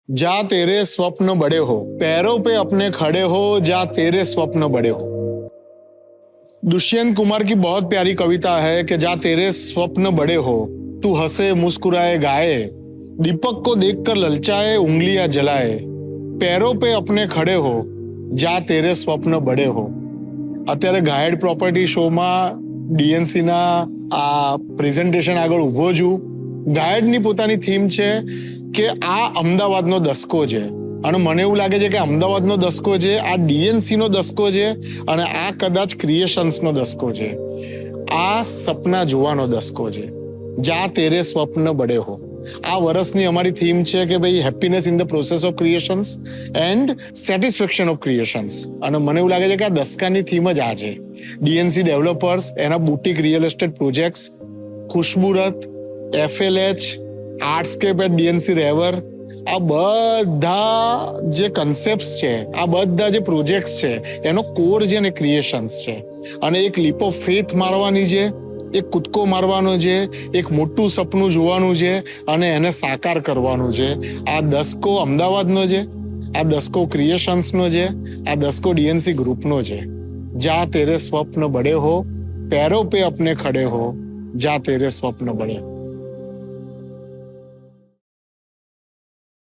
जा तेरे स्वप्न बड़े हो, पैरों पे अपने खड़े हो, जा तेरे स्वप्न बड़े हो। दुष्यंत कुमार की बहुत प्यारी कविता है कि जा तेरे स्वप्न बड़े हो, तू हंसे मुस्कुराए गाए, दीपक को देखकर ललचाए उंगलियां जलाए, पैरों पे अपने खड़े हो, जा तेरे स्वप्न बड़े हो। અત્યારે ગાયડ પ્રોપર્ટી શોમાં ડીએનસીના આ પ્રેઝન્ટેશન આગળ ઊભો છું. ગાયડની પોતાની થીમ છે કે આ અમદાવાદનો દસકો છે અને મને એવું લાગે છે કે અમદાવાદનો દસકો છે, આ ડીએનસીનો દસકો છે અને આ કદાચ ક્રિએશન્સનો દસકો છે. આ સપના જોવાનો દસકો છે. જા તેરે સ્વપ્ન બડે હો. આ વર્ષની અમારી થીમ છે કે ભાઈ happiness in the process of creations and satisfaction of creations. અને મને એવું લાગે છે કે આ દસકાની થીમ જ આ છે. ડીએનસી ડેવલપર્સ, એના બુટીક રિયલ એસ્ટેટ પ્રોજેક્ટ્સ, ખુશ્બુરત, એફએલએચ, આર્ટસ્કેપ એટ ડીએનસી રેવર, આ બધા જે કન્સેપ્ટ છે, આ બધા જે પ્રોજેક્ટ્સ છે, એનો કોર છે ને ક્રિએશન્સ છે. અને એક લીપ ઓફ ફેથ મારવાની છે, એક કૂદકો મારવાનો છે, એક મોટું સપનું જોવાનું છે અને એને સાકાર કરવાનું છે. આ દસકો અમદાવાદનો છે, આ દસકો ક્રિએશન્સનો છે, આ દસકો ડીએનસી ગ્રુપનો છે. જા તેરે સ્વપ્ન બડે હો, पैरों पे अपने खड़े हो, जा तेरे स्वप्न बड़े.